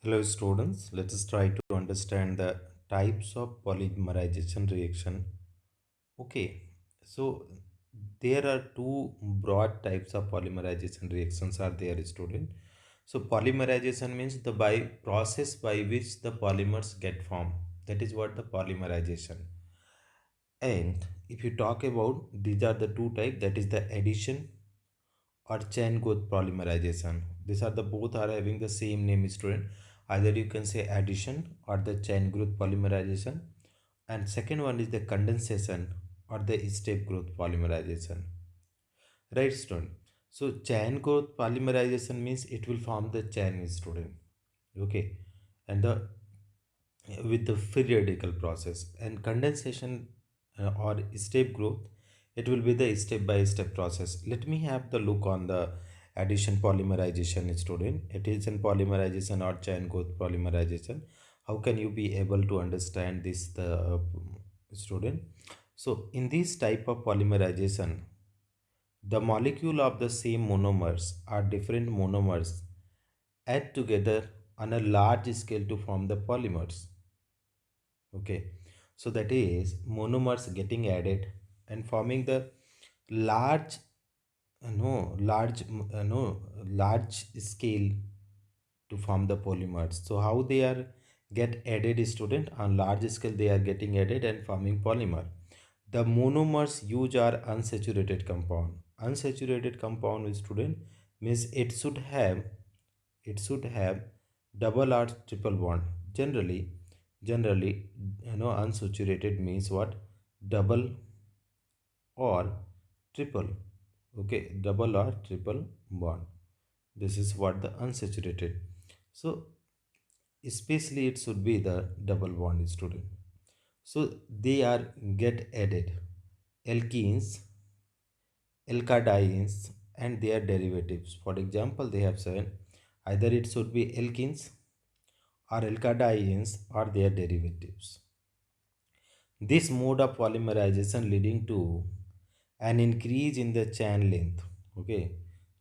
Hello students, let us try to understand the types of polymerization reaction. Okay, so there are two broad types of polymerization reactions are there, student. So polymerization means the by process by which the polymers get formed. That is what the polymerization. And if you talk about these are the two types, that is the addition or chain growth polymerization. These are the both are having the same name, student. Either you can say addition or the chain growth polymerization, and second one is the condensation or the step growth polymerization, right, student? So chain growth polymerization means it will form the chain, student. Okay, and the with the free radical process, and condensation or step growth, it will be the step by step process. Let me have the look on the addition polymerization, student. It is in polymerization or chain growth polymerization. How can you be able to understand this, the student? So in this type of polymerization, the molecule of the same monomers or different monomers add together on a large scale to form the polymers. Okay, so that is monomers getting added and forming the large no large no large scale to form the polymers. So how they are get added, student? On large scale they are getting added and forming polymer. The monomers used are unsaturated compound. Unsaturated compound, student, means it should have double or triple bond. Generally, unsaturated means what? Double or triple. Okay, double or triple bond. This is what the unsaturated. So especially it should be the double bond, student. So they are get added alkenes, alkadines, and their derivatives. For example, they have said either it should be alkenes or alkadines or their derivatives. This mode of polymerization leading to an increase in the chain length. Okay,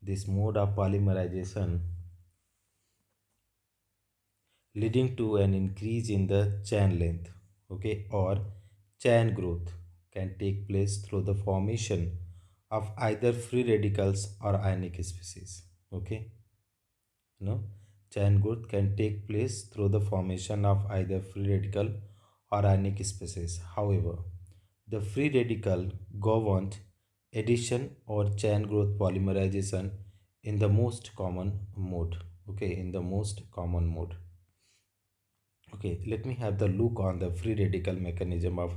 this mode of polymerization leading to an increase in the chain length, okay, or chain growth can take place through the formation of either free radicals or ionic species. Okay, no, chain growth can take place through the formation of either free radical or ionic species. However, the free radical governed addition or chain growth polymerization in the most common mode. Okay, in the most common mode. Okay, let me have the look on the free radical mechanism of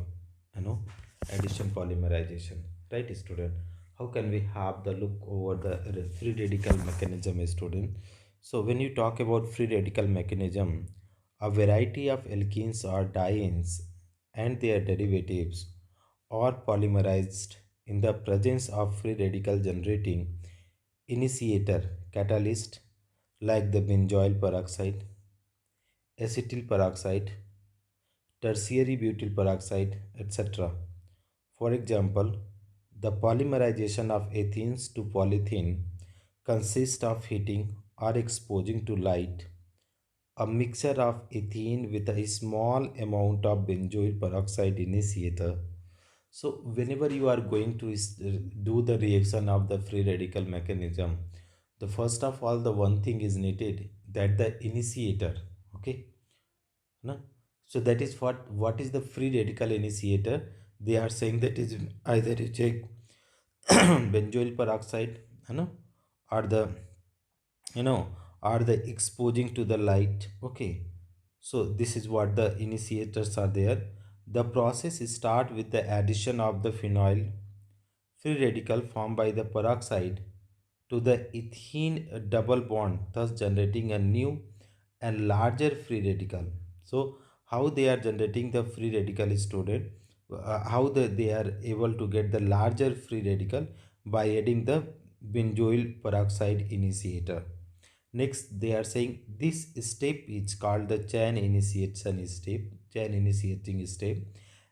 you know addition polymerization. Right, student? How can we have the look over the free radical mechanism, student? So when you talk about free radical mechanism, a variety of alkenes or dienes and their derivatives are polymerized in the presence of free radical generating initiator catalyst like the benzoyl peroxide, acetyl peroxide, tertiary butyl peroxide, etc. For example, the polymerization of ethenes to polythene consists of heating or exposing to light a mixture of ethene with a small amount of benzoyl peroxide initiator. So whenever you are going to do the reaction of the free radical mechanism, the first of all the one thing is needed, that the initiator. Okay, no? So that is what is the free radical initiator. They are saying that is either you check benzoyl peroxide, you know, or the you know or the exposing to the light. Okay, so this is what the initiators are there. The process start with the addition of the phenyl free radical formed by the peroxide to the ethene double bond, thus generating a new and larger free radical. So how they are generating the free radical, student? How they are able to get the larger free radical? By adding the benzoyl peroxide initiator. Next, they are saying this step is called the chain initiating step.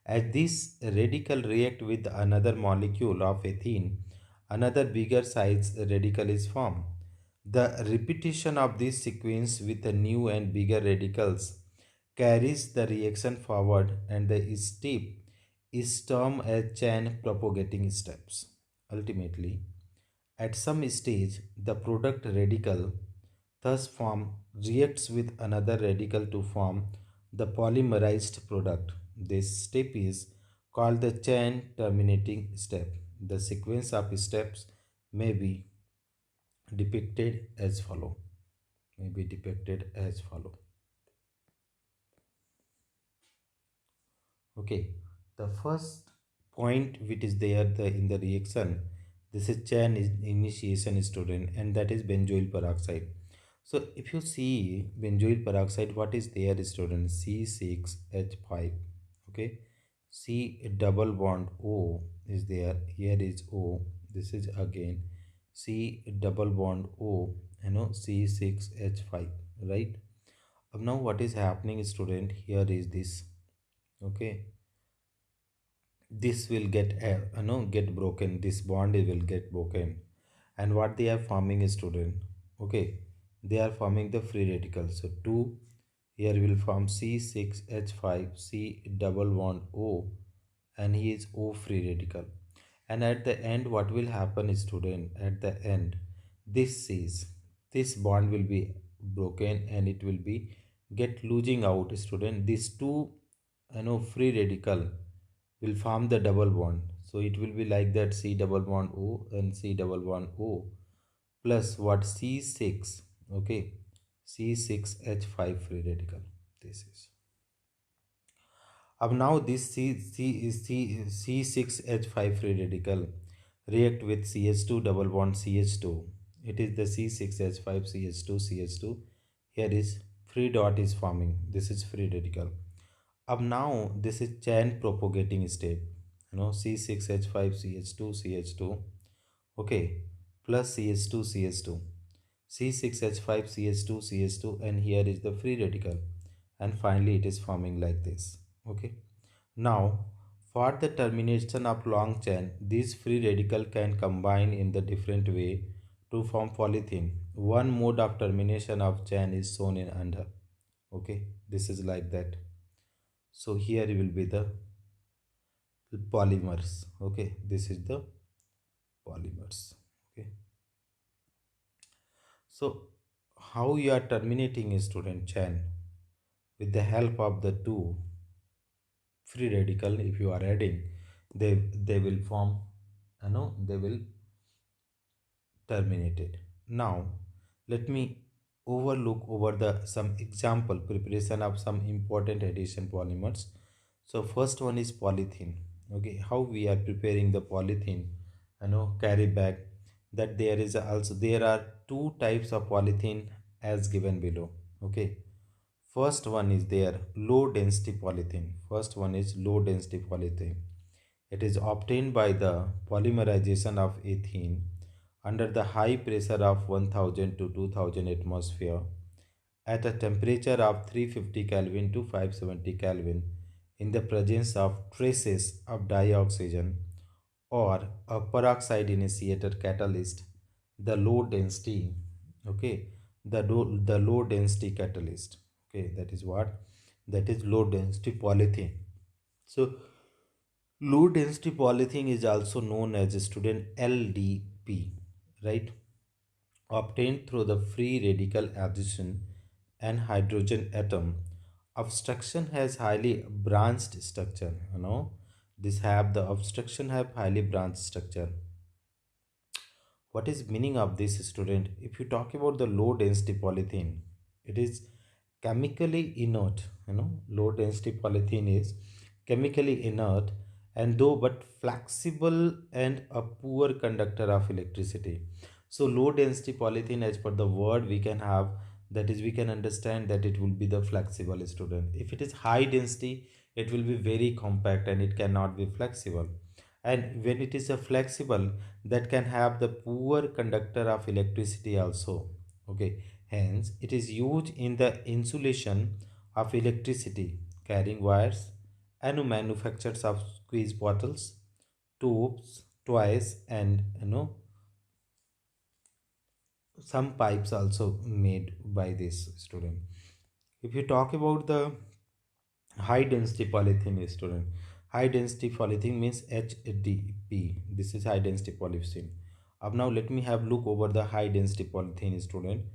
As this radical react with another molecule of ethene, another bigger size radical is formed. The repetition of this sequence with a new and bigger radicals carries the reaction forward, and the step is termed as chain propagating steps. Ultimately, at some stage, the product radical thus form reacts with another radical to form the polymerized product. This step is called the chain terminating step. The sequence of steps may be depicted as follow. May be depicted as follow. Okay, the first point which is there in the reaction, this is chain initiation student, and that is benzoyl peroxide. So if you see benzoyl peroxide, what is there student? C6H5. Okay, C double bond O is there. Here is O. This is again C double bond O. C6H5. Right. Now what is happening student? Here is this. Okay, this will get broken, this bond will get broken, and what they are forming is student. Okay, they are forming the free radical. So 2 here will form C6H5, C double bond O, and he is O free radical. And at the end what will happen is student, at the end this bond will be broken, and it will be get losing out student. These two free radical will form the double bond. So it will be like that, C double bond O and C double bond O plus what, C6. Okay, C6H5 free radical. This is. Now this C6H5 free radical react with CH2 double bond CH2. It is the C6H5 CH2 CH2. Here is free dot is forming. This is free radical. Now this is chain propagating step. C6H5 CH2 CH2. Okay, plus CH2 CH2. C6H5 CH2 CH2, and here is the free radical, and finally it is forming like this. Okay, now for the termination of long chain, these free radical can combine in the different way to form polythene. One mode of termination of chain is shown in under. Okay, this is like that. So here will be the polymers. Okay, this is the polymers. Okay, so how you are terminating a student chain? With the help of the two free radical, if you are adding, they will form, they will terminate it. Now let me overlook over the some example preparation of some important addition polymers. So first one is polythene. Okay, how we are preparing the polythene, carry bag. That there is also, there are two types of polythene as given below. Okay, first one is there low density polythene. First one is low density polythene. It is obtained by the polymerization of ethene under the high pressure of 1000 to 2000 atmosphere at a temperature of 350 Kelvin to 570 Kelvin in the presence of traces of dioxygen or a peroxide initiator catalyst. The low density, okay, the low density catalyst. Okay, that is what, that is low density polythene. So low density polythene is also known as a student LDP, right? Obtained through the free radical addition and hydrogen atom. Obstruction has highly branched structure. This have the obstruction have highly branched structure. What is meaning of this student? If you talk about the low density polythene, it is chemically inert. Low density polythene is chemically inert and though but flexible and a poor conductor of electricity. So low density polythene, as per the word we can have, that is we can understand that it will be the flexible student. If it is high density, it will be very compact and it cannot be flexible. And when it is a flexible, that can have the poor conductor of electricity also. Okay, hence it is used in the insulation of electricity carrying wires and manufacturers of squeeze bottles, tubes, toys, and some pipes also made by this student. If you talk about the high density polythene student, high density polythene means HDP. This is high density polythene. Now let me have look over the high density polythene student.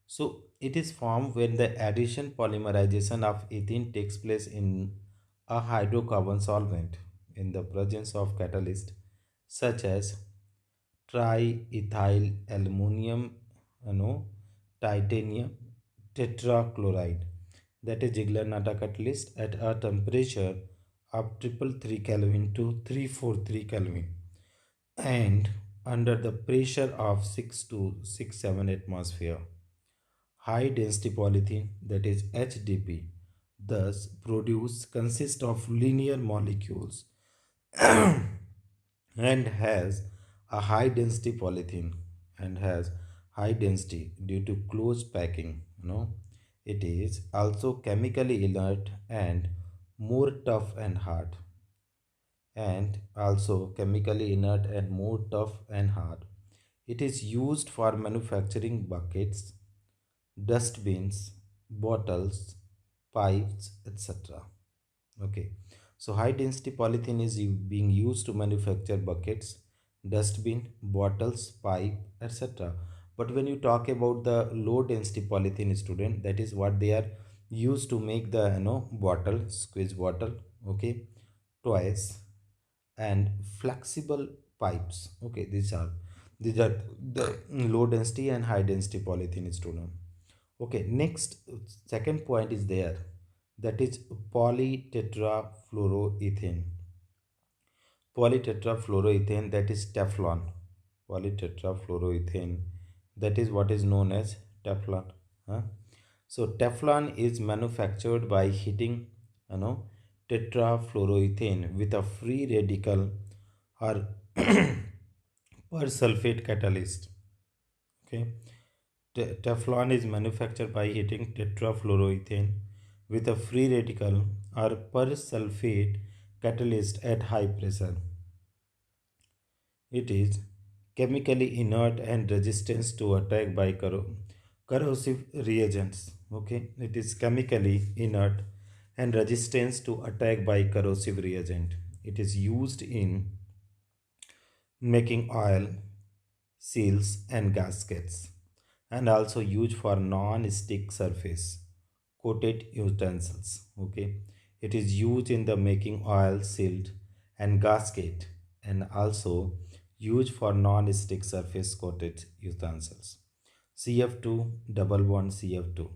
So it is formed when the addition polymerization of ethene takes place in a hydrocarbon solvent in the presence of catalyst such as triethyl aluminum, you know, titanium tetrachloride, that is Ziegler-Natta catalyst at a temperature of 333 Kelvin to 343 Kelvin and under the pressure of 6 to 6-7 atmosphere. High density polythene, that is HDP, thus produce consists of linear molecules and has a high density polythene and has high density due to close packing. It is also chemically inert and more tough and hard, and also chemically inert and more tough and hard. It is used for manufacturing buckets, dustbins, bottles, pipes, etc. Okay, so high density polythene is being used to manufacture buckets, dustbin, bottles, pipe, etc. But when you talk about the low density polythene student, that is what they are used to make the bottle, squeeze bottle, okay, toys, and flexible pipes. Okay, these are the low density and high density polythene student. Okay, next second point is there, that is polytetrafluoroethane. Polytetrafluoroethane, that is Teflon. Polytetrafluoroethane, that is what is known as Teflon. Huh? So Teflon is manufactured by heating, you know, tetrafluoroethane with a free radical or persulfate catalyst. Okay, Teflon is manufactured by heating tetrafluoroethane with a free radical or persulfate catalyst at high pressure. It is chemically inert and resistant to attack by corrosive reagents. Okay, it is chemically inert and resistant to attack by corrosive reagent. It is used in making oil, seals, and gaskets, and also used for non-stick surface coated utensils. Okay, it is used in the making oil, sealed, and gasket, and also used for non-stick surface coated utensils. CF2 double bond CF2.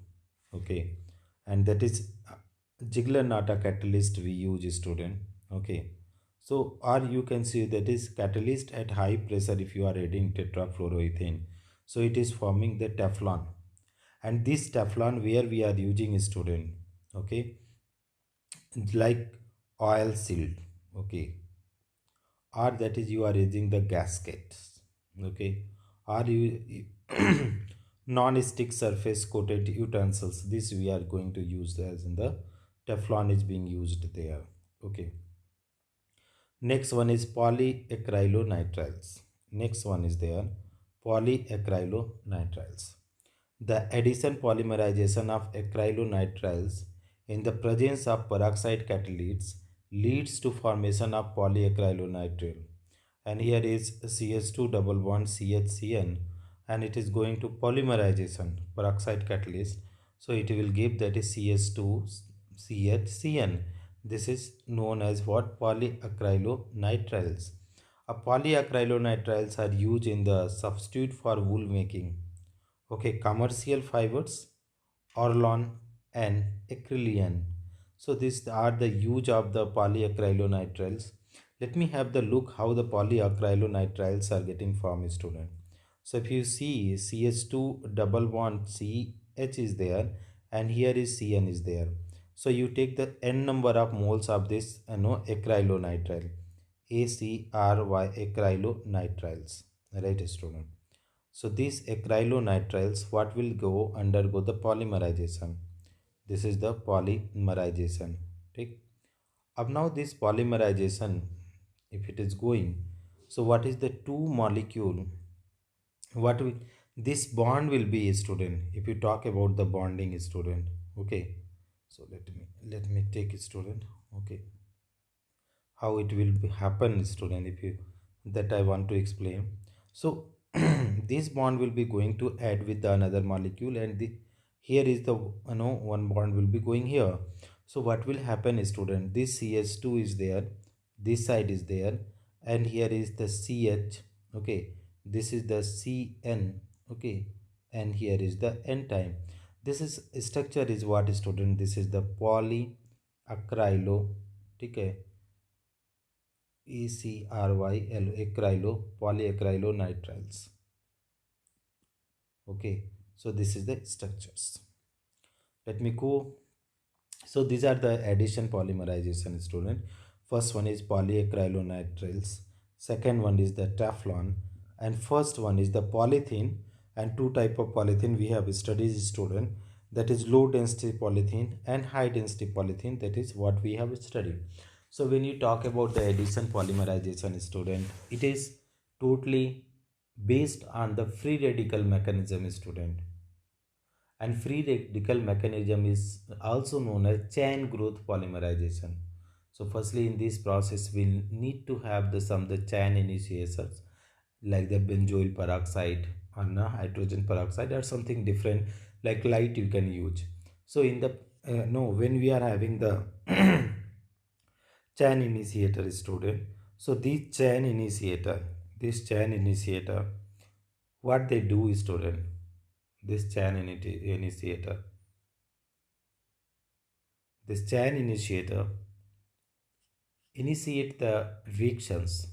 Okay, and that is Ziegler-Natta catalyst we use, student. Okay, so or you can see that is catalyst at high pressure. If you are adding tetrafluoroethane, so it is forming the Teflon, and this Teflon where we are using, student. Okay, like oil sealed. Okay, or that is you are using the gaskets. Okay, or you non-stick surface coated utensils, this we are going to use as in the Teflon is being used there. Okay, next one is polyacrylonitriles. Next one is there, polyacrylonitriles. The addition polymerization of acrylonitriles in the presence of peroxide catalysts leads to formation of polyacrylonitrile. And here is CH2 double bond CHCN, and it is going to polymerization peroxide catalyst. So it will give that is CH2 CHCN. This is known as what? Polyacrylonitriles. Polyacrylonitriles are used in the substitute for wool making. Okay, commercial fibers, Orlon and Acrylian. So these are the use of the polyacrylonitriles. Let me have the look how the polyacrylonitriles are getting formed, student. So if you see CH2 double bond CH is there, and here is CN is there. So you take the n number of moles of this acrylonitrile, ACRY acrylonitriles, right, student? So these acrylonitriles, what will go undergo the polymerization. This is the polymerization. Okay. Up now this polymerization, if it is going, so what is the two molecule? What we This bond will be a student. If you talk about the bonding student, okay. So let me take a student, okay. How it will happen, student, if you that I want to explain. So this bond will be going to add with the another molecule, and here is the one bond will be going here. So what will happen, student, this CH2 is there, this side is there, and here is the CH, okay. This is the CN, okay, and here is the N time. This is structure is what, student, this is the polyacrylo, okay, ECRYL acrylo polyacrylo nitriles. Okay, so this is the structures. Let me go. So these are the addition polymerization, student. First one is polyacrylo nitriles. Second one is the Teflon, and first one is the polythene. And two type of polythene we have studied, student. That is low density polythene and high density polythene. That is what we have studied. So when you talk about the addition polymerization, student, it is totally based on the free radical mechanism, student. And free radical mechanism is also known as chain growth polymerization. So firstly, in this process we'll need to have the chain initiators, like the benzoyl peroxide or hydrogen peroxide or something different, like light you can use. So in the no when we are having the chain initiator, student. So this chain initiator, what they do is, student, this initiator, this chain initiator initiate the reactions,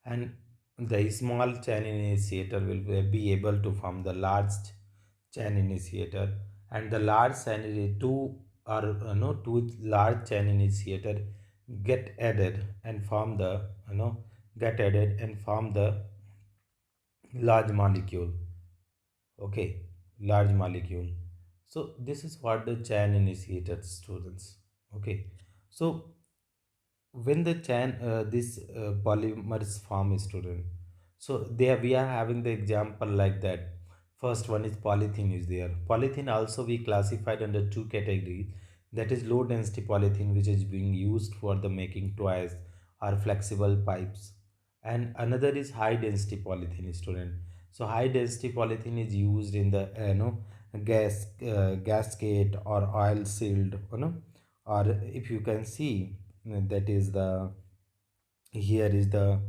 and the small chain initiator will be able to form the large chain initiator, and the large chain two or no two large chain initiator get added and form the get added and form the large molecule, okay, large molecule. So this is what the chain initiator, students, okay. So when the chain polymers form, student, so there we are having the example like that. First one is polythene is there. Polythene also we classified under two categories, that is low density polythene, which is being used for the making toys or flexible pipes, and another is high density polythene, student. So high density polythene is used in the gasket or oil sealed, or if you can see, that is the here is the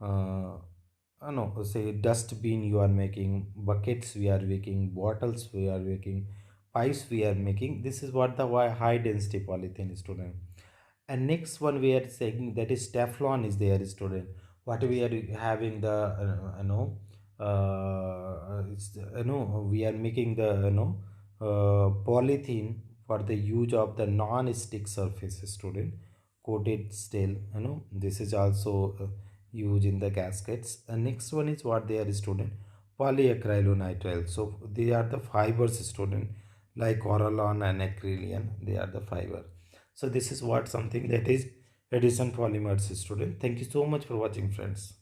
no say dustbin you are making, buckets we are making, bottles we are making, pipes we are making. This is what the high density polythene, student. And next one we are saying, that is Teflon is there, student. What we are having the we are making the polythene for the use of the non-stick surface, student, coated steel, this is also used in the gaskets. And next one is what they are, student, polyacrylonitrile. So they are the fibers, student, like coralon and acrylian, they are the fiber. So this is what something that is addition polymers, student. Thank you so much for watching, friends.